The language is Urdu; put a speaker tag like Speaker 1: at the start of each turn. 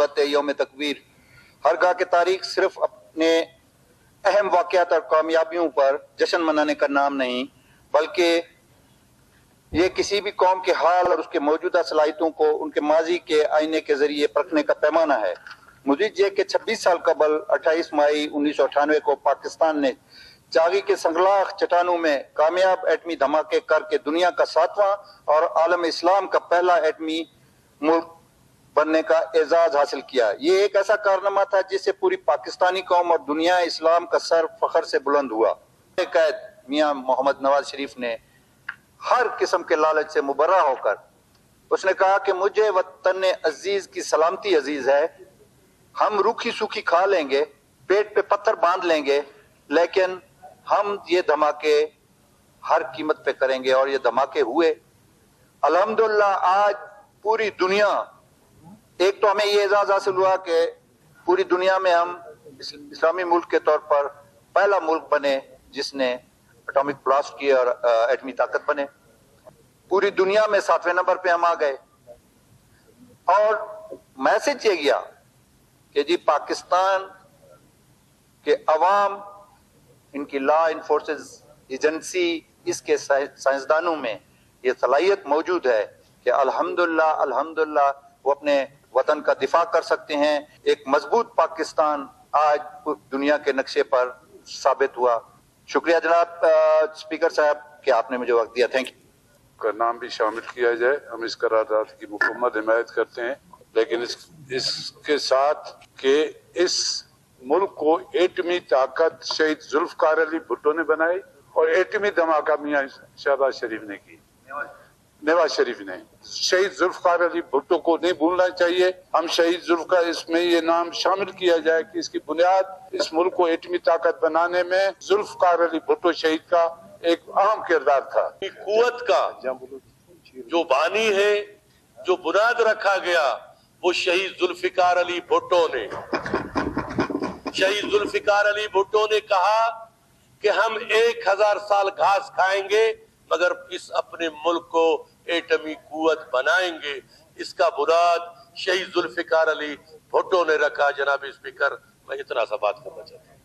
Speaker 1: بات ہے یوم تکبیر ہرگاہ کی تاریخ صرف اپنے اہم واقعات اور کامیابیوں پر جشن منانے کا نام نہیں بلکہ یہ کسی بھی قوم کے حال اور اس کے موجودہ صلاحیتوں کو ان کے ماضی کے آئینے کے ذریعے پرکھنے کا پیمانہ ہے۔ مزید یہ کہ 26 سال قبل 28 مئی 1998 کو پاکستان نے چاغی کے سنگلاخ چٹانوں میں کامیاب ایٹمی دھماکے کر کے دنیا کا 7واں اور عالم اسلام کا پہلا ایٹمی ملک بننے کا اعزاز حاصل کیا۔ یہ ایک ایسا کارنامہ تھا جس سے پوری پاکستانی قوم اور دنیا اسلام کا سر فخر سے بلند ہوا۔ قائد میاں محمد نواز شریف نے ہر قسم کے لالچ سے مبرہ ہو کر اس نے کہا کہ مجھے وطن عزیز کی سلامتی عزیز ہے، ہم روکھی سوکھی کھا لیں گے، پیٹ پہ پتھر باندھ لیں گے، لیکن ہم یہ دھماکے ہر قیمت پہ کریں گے، اور یہ دھماکے ہوئے۔ الحمدللہ آج پوری دنیا، ایک تو ہمیں یہ اعزاز حاصل ہوا کہ پوری دنیا میں ہم اسلامی ملک کے طور پر پہلا ملک بنے جس نے اٹامک بلاسٹ کی اور ایٹمی طاقت بنے۔ پوری دنیا میں 7ویں نمبر پہ ہم آ گئے، اور میسج یہ گیا کہ جی پاکستان کے عوام، ان کی لا انفورسز ایجنسی، اس کے سائنسدانوں میں یہ صلاحیت موجود ہے کہ الحمدللہ وہ اپنے وطن کا دفاع کر سکتے ہیں۔ ایک مضبوط پاکستان آج دنیا کے نقشے پر ثابت ہوا۔ شکریہ جناب اسپیکر صاحب کہ آپ نے مجھے وقت دیا۔ Thank you.
Speaker 2: کا نام بھی شامل کیا جائے، ہم اس قرارداد کی مکمل حمایت کرتے ہیں، لیکن اس کے ساتھ کہ اس ملک کو ایٹمی طاقت شہید ذوالفقار علی بھٹو نے بنائی اور ایٹمی دھماکہ میاں شہباز شریف نے کی، نواز شریف نے۔ شہید ذوالفقار علی بھٹو کو نہیں بھولنا چاہیے۔ ہم شہید ذوالفقار، اس میں یہ نام شامل کیا جائے کہ اس کی بنیاد اس ملک کو ایٹمی طاقت بنانے میں ذوالفقار علی بھٹو شہید کا ایک اہم کردار تھا۔
Speaker 3: قوت کا جو بانی ہے، جو بنیاد رکھا گیا، وہ شہید ذوالفقار علی بھٹو نے۔ شہید ذوالفقار علی بھٹو نے کہا کہ ہم 1000 سال گھاس کھائیں گے مگر اس اپنے ملک کو ایٹمی قوت بنائیں گے۔ اس کا بنیاد شہید ذوالفقار علی بھٹو نے رکھا۔ جناب اسپیکر، میں اتنا سا بات کرنا چاہتا ہوں۔